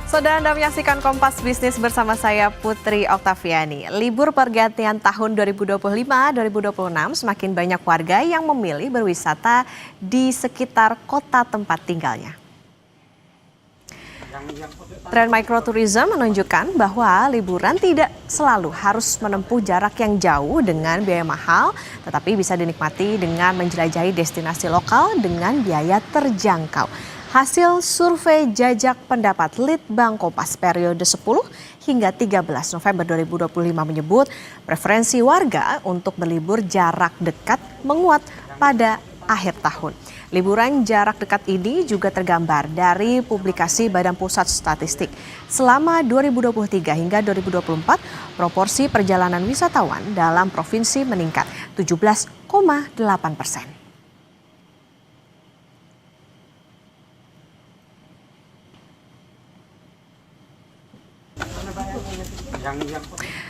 Saudara Anda menyaksikan Kompas Bisnis bersama saya Putri Oktaviani. Libur pergantian tahun 2025-2026 semakin banyak warga yang memilih berwisata di sekitar kota tempat tinggalnya. Tren microtourism menunjukkan bahwa liburan tidak selalu harus menempuh jarak yang jauh dengan biaya mahal, tetapi bisa dinikmati dengan menjelajahi destinasi lokal dengan biaya terjangkau. Hasil survei jajak pendapat Litbang Kompas periode 10 hingga 13 November 2025 menyebut preferensi warga untuk berlibur jarak dekat menguat pada akhir tahun. Liburan jarak dekat ini juga tergambar dari publikasi Badan Pusat Statistik. Selama 2023 hingga 2024, proporsi perjalanan wisatawan dalam provinsi meningkat 17,8%.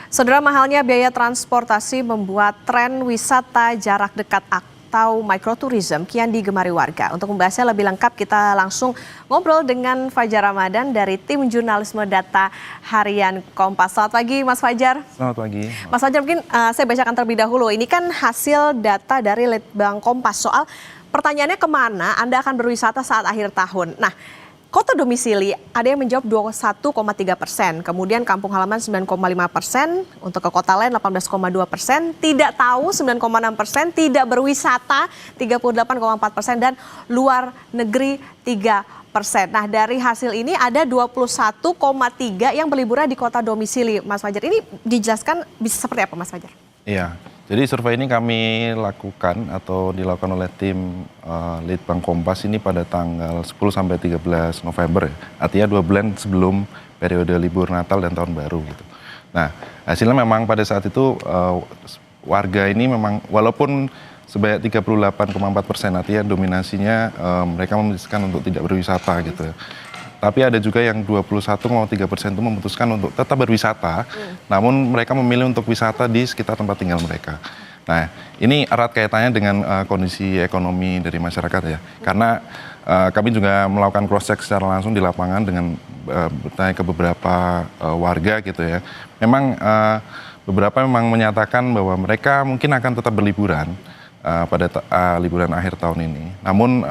Saudara, mahalnya biaya transportasi membuat tren wisata jarak dekat atau microtourism kian digemari warga. Untuk membahasnya lebih lengkap, kita langsung ngobrol dengan Fajar Ramadan dari tim jurnalisme data harian Kompas. Selamat pagi, Mas Fajar. Selamat pagi. Mas Fajar, mungkin saya bacakan terlebih dahulu. Ini kan hasil data dari Litbang Kompas soal pertanyaannya kemana Anda akan berwisata saat akhir tahun. Nah, kota domisili ada yang menjawab 21,3%, kemudian kampung halaman 9,5%, untuk ke kota lain 18,2%, tidak tahu 9,6%, tidak berwisata 38,4%, dan luar negeri 3%. Nah, dari hasil ini ada 21,3 yang berliburan di kota domisili. Mas Fajar, ini dijelaskan bisa seperti apa, Mas Fajar? Iya, jadi survei ini kami lakukan atau dilakukan oleh tim Litbang Kompas ini pada tanggal 10 sampai 13 November, ya. Artinya 2 bulan sebelum periode libur Natal dan Tahun Baru gitu. Nah, hasilnya memang pada saat itu warga ini memang walaupun sebanyak 38,4%, artinya dominasinya mereka memutuskan untuk tidak berwisata gitu ya. Tapi ada juga yang 21,3% itu memutuskan untuk tetap berwisata, namun mereka memilih untuk wisata di sekitar tempat tinggal mereka. Nah, ini erat kaitannya dengan kondisi ekonomi dari masyarakat ya. Karena kami juga melakukan cross check secara langsung di lapangan dengan bertanya ke beberapa warga gitu ya. Memang beberapa memang menyatakan bahwa mereka mungkin akan tetap berliburan pada liburan akhir tahun ini. Namun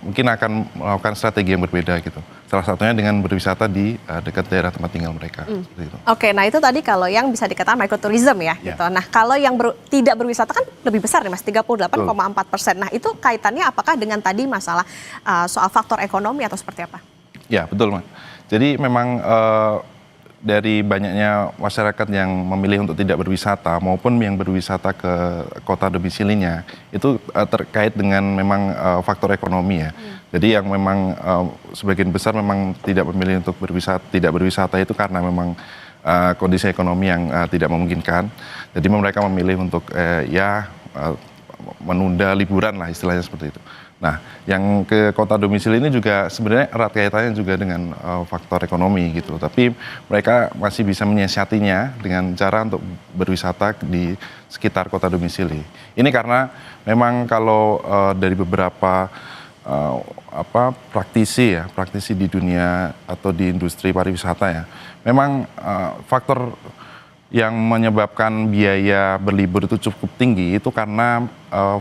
mungkin akan melakukan strategi yang berbeda gitu. Salah satunya dengan berwisata di dekat daerah tempat tinggal mereka. Itu. Oke, nah itu tadi kalau yang bisa dikatakan microtourism ya, gitu. Nah, kalau yang tidak berwisata kan lebih besar nih Mas, 38,4%. Nah, itu kaitannya apakah dengan tadi masalah soal faktor ekonomi atau seperti apa? Ya, betul Mas. Jadi memang dari banyaknya masyarakat yang memilih untuk tidak berwisata maupun yang berwisata ke kota domisilinya itu terkait dengan memang faktor ekonomi ya. Jadi yang memang sebagian besar memang tidak memilih untuk tidak berwisata itu karena memang kondisi ekonomi yang tidak memungkinkan. Jadi mereka memilih untuk menunda liburan lah istilahnya seperti itu. Nah, yang ke kota domisili ini juga sebenarnya erat kaitannya juga dengan faktor ekonomi gitu. Tapi mereka masih bisa menyiasatinya dengan cara untuk berwisata di sekitar kota domisili. Ini karena memang kalau dari beberapa praktisi di dunia atau di industri pariwisata ya, memang faktor yang menyebabkan biaya berlibur itu cukup tinggi itu karena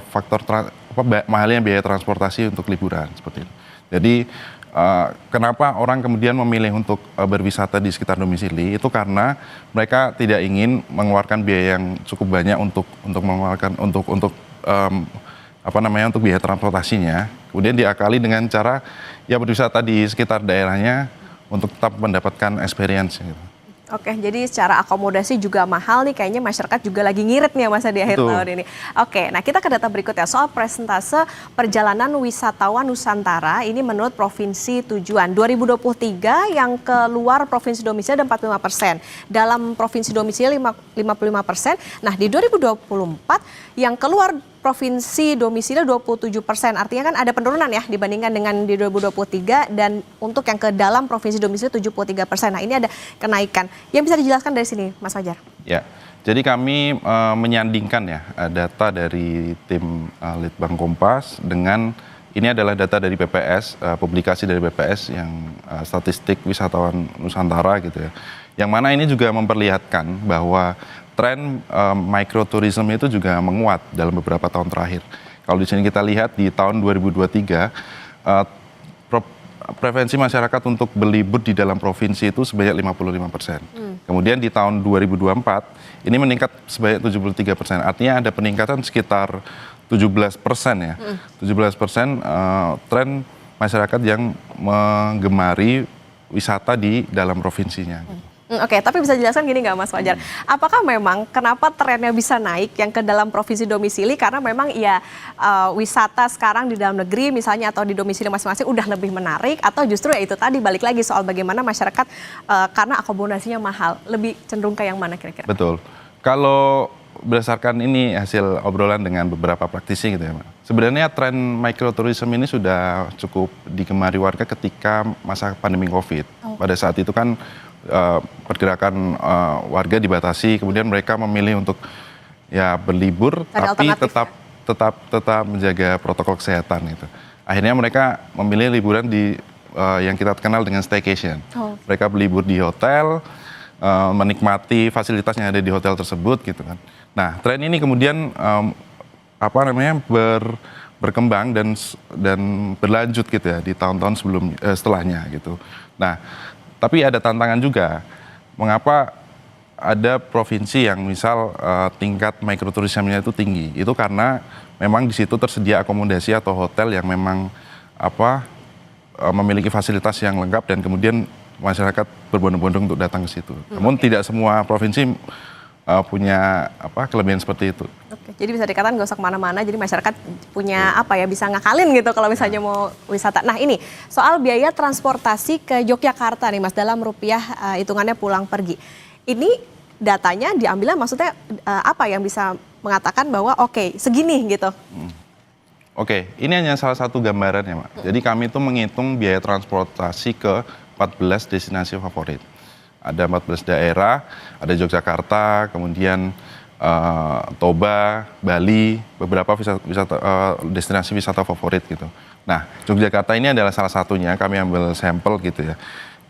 faktor mahalnya biaya transportasi untuk liburan seperti itu. Jadi kenapa orang kemudian memilih untuk berwisata di sekitar domisili itu karena mereka tidak ingin mengeluarkan biaya yang cukup banyak untuk mengeluarkan untuk biaya transportasinya. Kemudian diakali dengan cara ya berwisata di sekitar daerahnya untuk tetap mendapatkan experience gitu. Oke, jadi secara akomodasi juga mahal nih, kayaknya masyarakat juga lagi ngirit nih ya Mas di akhir tahun ini. Oke, nah kita ke data berikutnya soal persentase perjalanan wisatawan Nusantara ini menurut provinsi tujuan. 2023 yang keluar provinsi domisili ada 45%, dalam provinsi domisili 55%. Nah di 2024 yang keluar provinsi domisili 27%, artinya kan ada penurunan ya dibandingkan dengan di 2023, dan untuk yang ke dalam provinsi domisili 73%. Nah ini ada kenaikan. Yang bisa dijelaskan dari sini Mas Fajar? Ya, jadi kami menyandingkan ya data dari tim Litbang Kompas dengan Ini adalah data dari BPS, publikasi dari BPS yang statistik wisatawan Nusantara gitu ya. Yang mana ini juga memperlihatkan bahwa tren microtourism itu juga menguat dalam beberapa tahun terakhir. Kalau di sini kita lihat di tahun 2023, preferensi masyarakat untuk berlibur di dalam provinsi itu sebanyak 55%. Kemudian di tahun 2024 ini meningkat sebanyak 73%. Artinya ada peningkatan sekitar 17% ya. 17% tren masyarakat yang menggemari wisata di dalam provinsinya. Oke, tapi bisa dijelaskan gini nggak Mas Fajar? Apakah memang kenapa trennya bisa naik yang ke dalam provinsi domisili? Karena memang ya wisata sekarang di dalam negeri misalnya atau di domisili masing-masing udah lebih menarik, atau justru ya itu tadi balik lagi soal bagaimana masyarakat karena akomodasinya mahal, lebih cenderung ke yang mana kira-kira? Betul. Kalau berdasarkan ini hasil obrolan dengan beberapa praktisi gitu ya, Mbak. Sebenarnya tren microtourism ini sudah cukup digemari warga ketika masa pandemi COVID. Pada saat itu kan pergerakan warga dibatasi, kemudian mereka memilih untuk ya berlibur tapi tetap menjaga protokol kesehatan gitu. Akhirnya mereka memilih liburan di yang kita kenal dengan staycation. Mereka berlibur di hotel, menikmati fasilitas yang ada di hotel tersebut gitu kan. Nah, tren ini kemudian berkembang dan berlanjut gitu ya di tahun-tahun setelahnya gitu. Nah, tapi ada tantangan juga. Mengapa ada provinsi yang misal tingkat microtourismnya itu tinggi? Itu karena memang di situ tersedia akomodasi atau hotel yang memang memiliki fasilitas yang lengkap dan kemudian masyarakat berbondong-bondong untuk datang ke situ. Namun tidak semua provinsi punya kelebihan seperti itu. Oke, jadi bisa dikatakan nggak usah kemana-mana, jadi masyarakat punya bisa ngakalin gitu kalau misalnya mau wisata. Nah ini soal biaya transportasi ke Yogyakarta nih Mas, dalam rupiah hitungannya pulang pergi. Ini datanya diambilnya maksudnya apa yang bisa mengatakan bahwa oke, segini gitu? Oke, ini hanya salah satu gambaran ya Mak. Jadi kami itu menghitung biaya transportasi ke 14 destinasi favorit. Ada 14 daerah, ada Yogyakarta, kemudian Toba, Bali, beberapa destinasi wisata favorit gitu. Nah, Yogyakarta ini adalah salah satunya, kami ambil sampel gitu ya.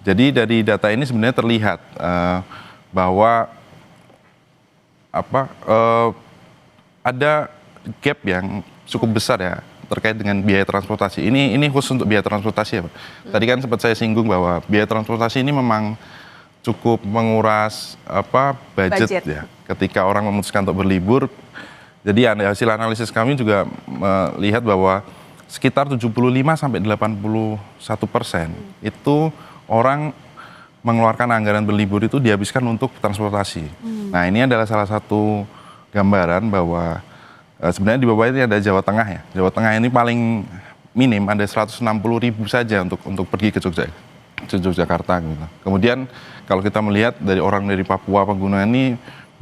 Jadi dari data ini sebenarnya terlihat bahwa ada gap yang cukup besar ya terkait dengan biaya transportasi. Ini khusus untuk biaya transportasi ya Pak. Tadi kan sempat saya singgung bahwa biaya transportasi ini memang cukup menguras budget ya ketika orang memutuskan untuk berlibur. Jadi hasil analisis kami juga melihat bahwa sekitar 75-81% itu orang mengeluarkan anggaran berlibur itu dihabiskan untuk transportasi. Nah ini adalah salah satu gambaran bahwa sebenarnya di bawah ini ada Jawa Tengah ya. Jawa Tengah ini paling minim ada 160.000 saja untuk pergi ke Yogyakarta gitu. Kemudian kalau kita melihat dari orang dari Papua Pegunungan ini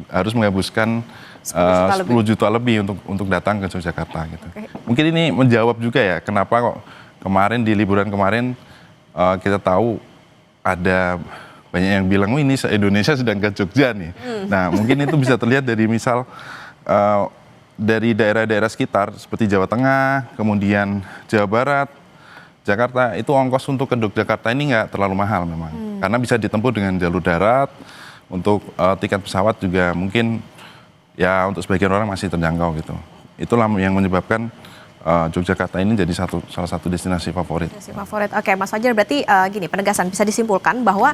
harus menghabiskan 10 juta lebih untuk datang ke Yogyakarta gitu. Mungkin ini menjawab juga ya kenapa kok kemarin di liburan kemarin kita tahu ada banyak yang bilang ini Indonesia sedang ke Jogja nih. Nah mungkin itu bisa terlihat dari misal dari daerah-daerah sekitar seperti Jawa Tengah, kemudian Jawa Barat, Jakarta, itu ongkos untuk ke Yogyakarta ini nggak terlalu mahal memang. Karena bisa ditempuh dengan jalur darat, untuk tiket pesawat juga mungkin ya untuk sebagian orang masih terjangkau gitu. Itulah yang menyebabkan Yogyakarta ini jadi salah satu destinasi favorit. Destinasi favorit. Oke, Mas Fajar, berarti gini, penegasan bisa disimpulkan bahwa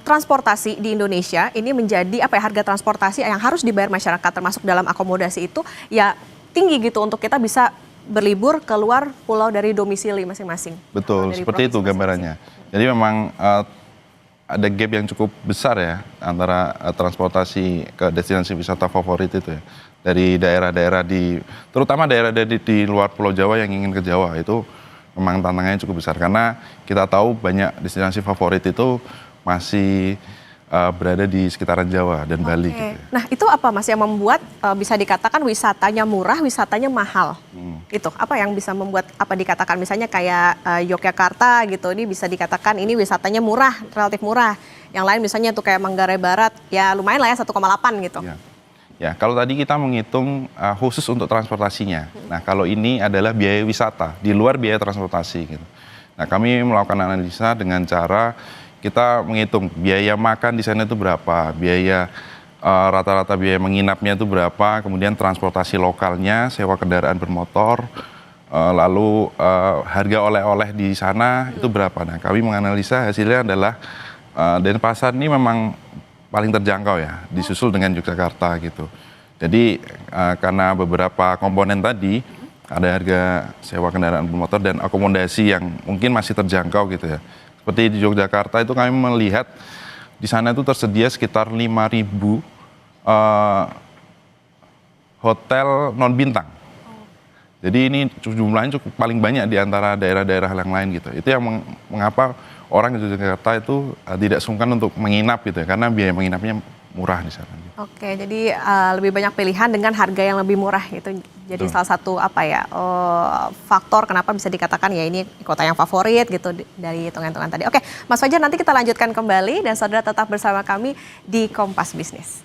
transportasi di Indonesia ini menjadi harga transportasi yang harus dibayar masyarakat termasuk dalam akomodasi itu ya tinggi gitu untuk kita bisa berlibur keluar pulau dari domisili masing-masing. Betul, seperti itu gambarannya. Jadi memang ada gap yang cukup besar ya antara transportasi ke destinasi wisata favorit itu ya. Dari daerah-daerah terutama daerah di luar Pulau Jawa yang ingin ke Jawa itu memang tantangannya cukup besar. Karena kita tahu banyak destinasi favorit itu masih berada di sekitaran Jawa dan Bali. Gitu ya. Nah itu apa Mas yang membuat bisa dikatakan wisatanya murah, wisatanya mahal? Itu apa yang bisa membuat dikatakan misalnya kayak Yogyakarta gitu, ini bisa dikatakan ini wisatanya murah, relatif murah. Yang lain misalnya tuh kayak Manggarai Barat, ya lumayan lah ya 1,8 gitu. Ya. Ya, kalau tadi kita menghitung khusus untuk transportasinya. Nah, kalau ini adalah biaya wisata di luar biaya transportasi gitu. Nah, kami melakukan analisa dengan cara kita menghitung biaya makan di sana itu berapa, biaya rata-rata biaya menginapnya itu berapa, kemudian transportasi lokalnya, sewa kendaraan bermotor, lalu harga oleh-oleh di sana itu berapa. Nah, kami menganalisa hasilnya adalah Denpasar ini memang paling terjangkau ya, disusul dengan Yogyakarta gitu. Jadi karena beberapa komponen tadi, ada harga sewa kendaraan bermotor dan akomodasi yang mungkin masih terjangkau gitu ya. Seperti di Yogyakarta itu kami melihat di sana itu tersedia sekitar 5.000 hotel non bintang. Jadi ini jumlahnya cukup paling banyak di antara daerah-daerah yang lain gitu. Itu yang mengapa orang di Yogyakarta itu tidak sungkan untuk menginap gitu ya, karena biaya menginapnya murah di sana. Oke, jadi lebih banyak pilihan dengan harga yang lebih murah gitu. Jadi salah satu faktor kenapa bisa dikatakan ya ini kota yang favorit gitu dari hitungan-hitungan tadi. Oke, Mas Fajar, nanti kita lanjutkan kembali dan saudara tetap bersama kami di Kompas Bisnis.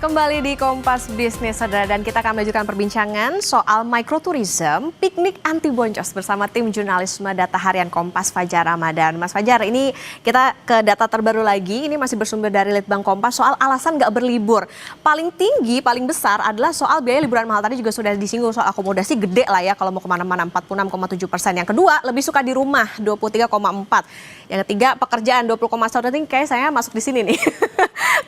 Kembali di Kompas Bisnis, saudara, dan kita akan melanjutkan perbincangan soal microtourism, piknik anti boncos bersama tim jurnalisme data harian Kompas Fajar Ramadan. Mas Fajar, ini kita ke data terbaru lagi, ini masih bersumber dari Litbang Kompas soal alasan nggak berlibur. Paling tinggi, paling besar adalah soal biaya liburan mahal. Tadi juga sudah disinggung soal akomodasi gede lah ya kalau mau kemana-mana, 46,7%. Yang kedua, lebih suka di rumah, 23,4%. Yang ketiga, pekerjaan 20,1%. Ini kayak saya masuk di sini nih.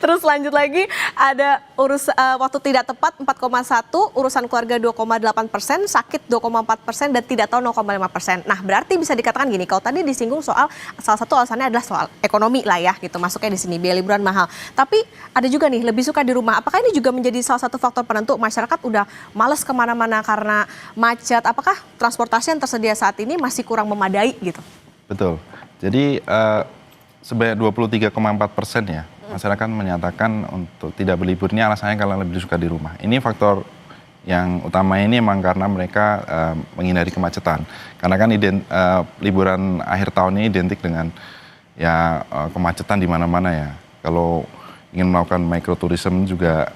Terus lanjut lagi, ada waktu tidak tepat 4,1, urusan keluarga 2,8%, sakit 2,4%, dan tidak tahu 0,5%. Nah, berarti bisa dikatakan gini, kalau tadi disinggung soal salah satu alasannya adalah soal ekonomi lah ya, gitu masuknya di sini, biaya liburan mahal. Tapi ada juga nih, lebih suka di rumah. Apakah ini juga menjadi salah satu faktor penentu masyarakat udah males kemana-mana karena macet? Apakah transportasi yang tersedia saat ini masih kurang memadai gitu? Betul. Jadi sebanyak 23,4% ya. Masyarakat menyatakan untuk tidak berlibur ini alasannya kalau lebih suka di rumah. Ini faktor yang utama ini memang karena mereka menghindari kemacetan. Karena kan liburan akhir tahun ini identik dengan ya kemacetan di mana-mana ya. Kalau ingin melakukan microtourism juga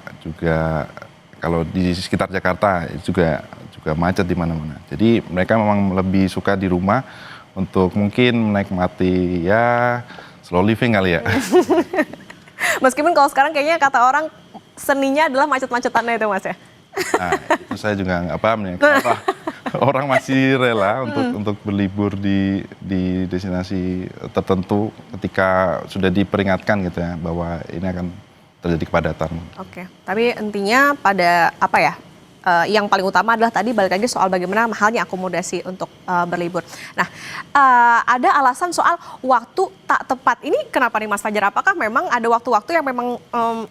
kalau di sekitar Jakarta juga macet di mana-mana. Jadi mereka memang lebih suka di rumah untuk mungkin menikmati ya slow living kali ya. Meskipun kalau sekarang kayaknya kata orang seninya adalah macet-macetannya itu, Mas ya. Nah, itu saya juga nggak paham nih. Kenapa orang masih rela untuk berlibur di destinasi tertentu ketika sudah diperingatkan gitu ya bahwa ini akan terjadi kepadatan. Oke, tapi intinya pada yang paling utama adalah tadi balik lagi soal bagaimana mahalnya akomodasi untuk berlibur. Nah, ada alasan soal waktu tak tepat. Ini kenapa nih Mas Fajar? Apakah memang ada waktu-waktu yang memang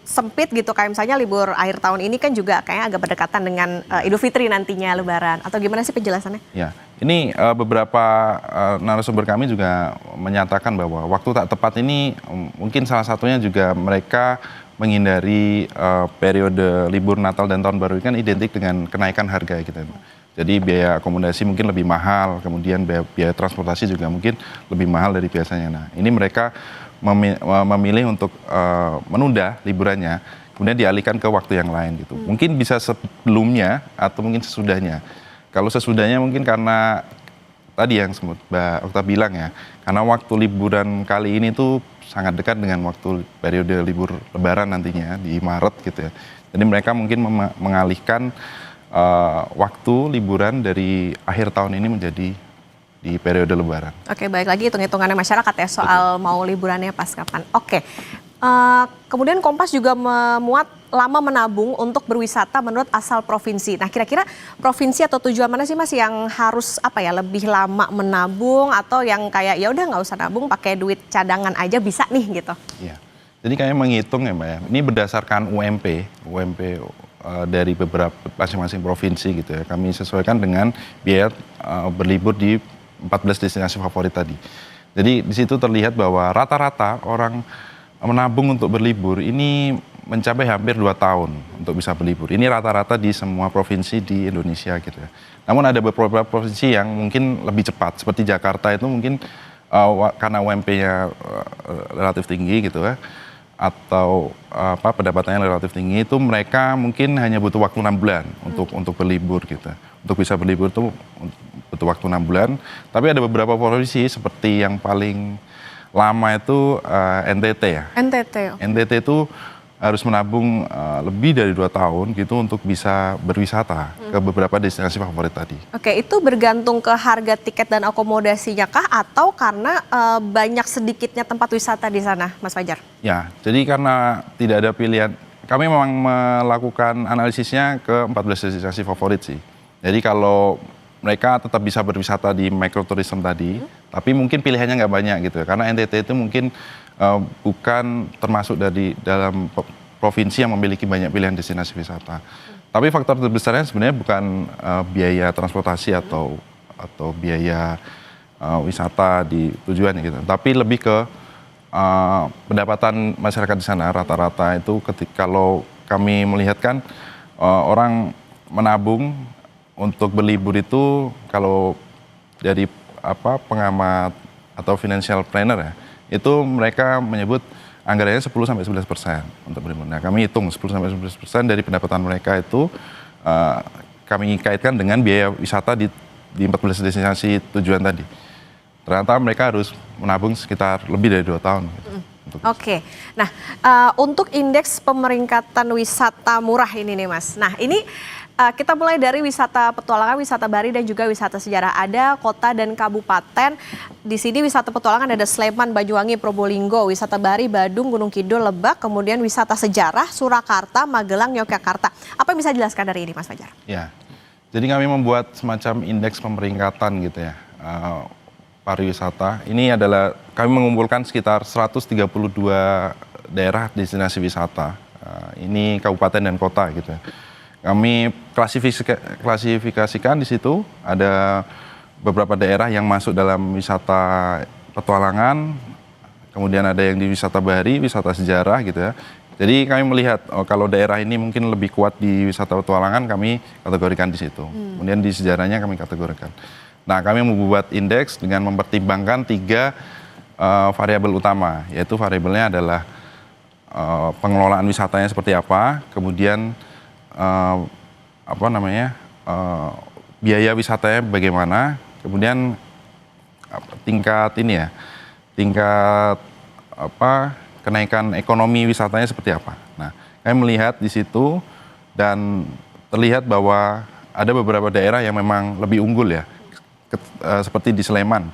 sempit gitu? Kayak misalnya libur akhir tahun ini kan juga kayaknya agak berdekatan dengan Idul Fitri nantinya Lebaran. Atau gimana sih penjelasannya? Ya, ini beberapa narasumber kami juga menyatakan bahwa waktu tak tepat ini mungkin salah satunya juga mereka menghindari periode libur Natal dan Tahun Baru ini kan identik dengan kenaikan harga gitu. Jadi biaya akomodasi mungkin lebih mahal, kemudian biaya transportasi juga mungkin lebih mahal dari biasanya. Nah, ini mereka memilih untuk menunda liburannya, kemudian dialihkan ke waktu yang lain gitu. Mungkin bisa sebelumnya atau mungkin sesudahnya. Kalau sesudahnya mungkin karena tadi yang Mbak Okta bilang ya, karena waktu liburan kali ini tuh sangat dekat dengan waktu periode libur Lebaran nantinya di Maret gitu ya. Jadi mereka mungkin mengalihkan waktu liburan dari akhir tahun ini menjadi di periode Lebaran. Oke, baik lagi hitung-hitungannya masyarakat ya soal mau liburannya pas kapan. Oke, kemudian Kompas juga memuat lama menabung untuk berwisata menurut asal provinsi. Nah, kira-kira provinsi atau tujuan mana sih Mas yang harus lebih lama menabung atau yang kayak ya udah nggak usah nabung pakai duit cadangan aja bisa nih gitu? Iya. Jadi kami menghitung ya Mbak ya. Ini berdasarkan UMP dari beberapa masing-masing provinsi gitu ya. Kami sesuaikan dengan biaya berlibur di 14 destinasi favorit tadi. Jadi di situ terlihat bahwa rata-rata orang menabung untuk berlibur ini mencapai hampir 2 tahun untuk bisa berlibur. Ini rata-rata di semua provinsi di Indonesia gitu ya. Namun ada beberapa provinsi yang mungkin lebih cepat, seperti Jakarta itu mungkin karena UMP-nya relatif tinggi gitu ya, atau pendapatannya relatif tinggi, itu mereka mungkin hanya butuh waktu 6 bulan untuk berlibur gitu. Untuk bisa berlibur itu butuh waktu 6 bulan. Tapi ada beberapa provinsi seperti yang paling lama itu NTT ya. NTT itu harus menabung lebih dari 2 tahun gitu untuk bisa berwisata ke beberapa destinasi favorit tadi. Oke, itu bergantung ke harga tiket dan akomodasinya kah atau karena banyak sedikitnya tempat wisata di sana, Mas Fajar? Ya, jadi karena tidak ada pilihan, kami memang melakukan analisisnya ke 14 destinasi favorit sih. Jadi kalau mereka tetap bisa berwisata di microtourism tadi, tapi mungkin pilihannya nggak banyak gitu ya. Karena NTT itu mungkin bukan termasuk dalam provinsi yang memiliki banyak pilihan destinasi wisata. Tapi faktor terbesarnya sebenarnya bukan biaya transportasi atau biaya wisata di tujuannya gitu. Tapi lebih ke pendapatan masyarakat di sana rata-rata itu kalau kami melihatkan orang menabung untuk berlibur itu kalau dari pengamat atau financial planner ya, itu mereka menyebut anggarannya 10-11% untuk berlibur. Nah, kami hitung 10-11% dari pendapatan mereka itu kami kaitkan dengan biaya wisata di 14 destinasi tujuan tadi. Ternyata mereka harus menabung sekitar lebih dari 2 tahun. Gitu. Oke, nah untuk indeks pemeringkatan wisata murah ini nih Mas. Nah ini kita mulai dari wisata petualangan, wisata bahari dan juga wisata sejarah. Ada kota dan kabupaten. Di sini wisata petualangan ada Sleman, Banyuwangi, Probolinggo. Wisata bahari Badung, Gunung Kidul, Lebak. Kemudian wisata sejarah Surakarta, Magelang, Yogyakarta. Apa yang bisa dijelaskan dari ini Mas Fajar? Ya, jadi kami membuat semacam indeks pemeringkatan gitu ya. Pariwisata. Ini adalah kami mengumpulkan sekitar 132 daerah destinasi wisata. Ini kabupaten dan kota gitu ya. Kami klasifikasikan di situ ada beberapa daerah yang masuk dalam wisata petualangan, kemudian ada yang di wisata bahari, wisata sejarah gitu ya. Jadi kami melihat kalau daerah ini mungkin lebih kuat di wisata petualangan, kami kategorikan di situ. Kemudian di sejarahnya kami kategorikan. Nah, kami membuat indeks dengan mempertimbangkan 3 variabel utama, yaitu variabelnya adalah pengelolaan wisatanya seperti apa, kemudian biaya wisatanya bagaimana, kemudian tingkat kenaikan ekonomi wisatanya seperti apa. Nah, kami melihat di situ dan terlihat bahwa ada beberapa daerah yang memang lebih unggul ya, seperti di Sleman.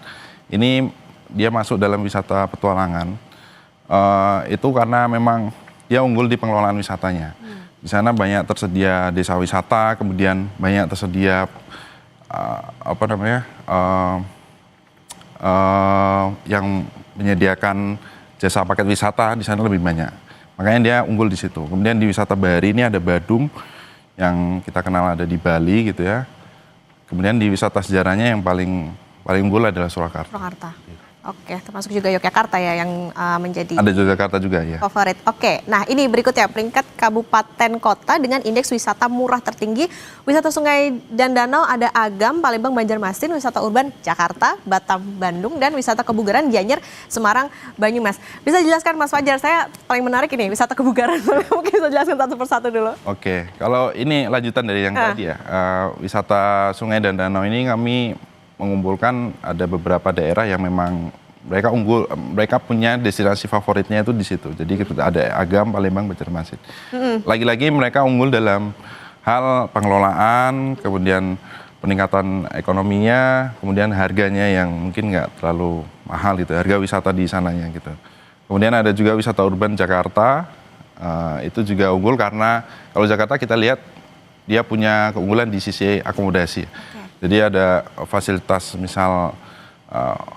Ini dia masuk dalam wisata petualangan, itu karena memang dia unggul di pengelolaan wisatanya. Di sana banyak tersedia desa wisata, kemudian banyak tersedia yang menyediakan jasa paket wisata di sana lebih banyak. Makanya dia unggul di situ. Kemudian di wisata bahari ini ada Badung yang kita kenal ada di Bali gitu ya. Kemudian di wisata sejarahnya yang paling unggul adalah Surakarta. Oke, termasuk juga Yogyakarta ya yang menjadi ada Yogyakarta juga ya. Favorit. Oke, nah ini berikutnya peringkat kabupaten kota dengan indeks wisata murah tertinggi. Wisata sungai dan danau ada Agam, Palembang, Banjarmasin, wisata urban Jakarta, Batam, Bandung, dan wisata kebugaran Gianyar, Semarang, Banyumas. Bisa jelaskan Mas Fajar, saya paling menarik ini wisata kebugaran. Mungkin bisa jelaskan satu persatu dulu. Oke, kalau ini lanjutan dari yang tadi ya, wisata sungai dan danau ini kami mengumpulkan ada beberapa daerah yang memang mereka unggul, mereka punya destinasi favoritnya itu di situ. Jadi ada Agam, Palembang, Banjarmasin. Lagi-lagi mereka unggul dalam hal pengelolaan, kemudian peningkatan ekonominya, kemudian harganya yang mungkin nggak terlalu mahal gitu, harga wisata di sananya gitu. Kemudian ada juga wisata urban Jakarta, itu juga unggul karena kalau Jakarta kita lihat dia punya keunggulan di sisi akomodasi. Jadi ada fasilitas misal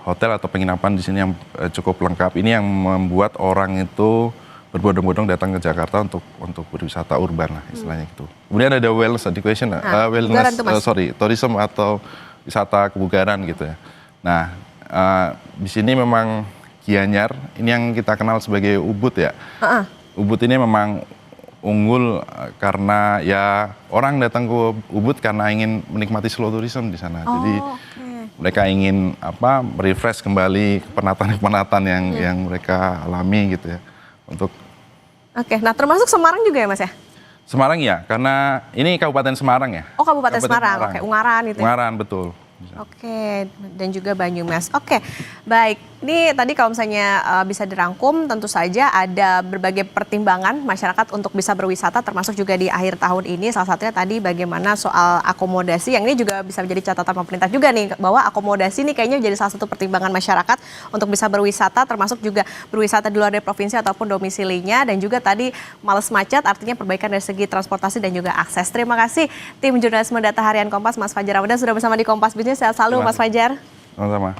hotel atau penginapan di sini yang cukup lengkap. Ini yang membuat orang itu berbondong-bondong datang ke Jakarta untuk berwisata urban lah istilahnya gitu. Kemudian ada wellness education, tourism atau wisata kebugaran gitu ya. Nah, di sini memang Gianyar, ini yang kita kenal sebagai Ubud ya. Ubud ini memang unggul karena ya orang datang ke Ubud karena ingin menikmati slow tourism di sana. Jadi mereka ingin refresh kembali kepenatan-kepenatan yang mereka alami gitu ya. Oke, nah termasuk Semarang juga ya Mas ya? Semarang ya, karena ini Kabupaten Semarang ya. Oh Kabupaten Semarang, oke, Ungaran gitu ya? Ungaran, betul. Oke, dan juga Banyumas. Oke, baik. Ini tadi kalau misalnya bisa dirangkum, tentu saja ada berbagai pertimbangan masyarakat untuk bisa berwisata, termasuk juga di akhir tahun ini. Salah satunya tadi bagaimana soal akomodasi, yang ini juga bisa menjadi catatan pemerintah juga nih, bahwa akomodasi ini kayaknya jadi salah satu pertimbangan masyarakat untuk bisa berwisata, termasuk juga berwisata di luar dari provinsi ataupun domisilinya. Dan juga tadi males macet, artinya perbaikan dari segi transportasi dan juga akses. Terima kasih tim jurnalisme Data Harian Kompas, Mas Fajar Ramadan sudah bersama di Kompas Bisnis. Sehat selalu Mas Fajar. Sama-sama.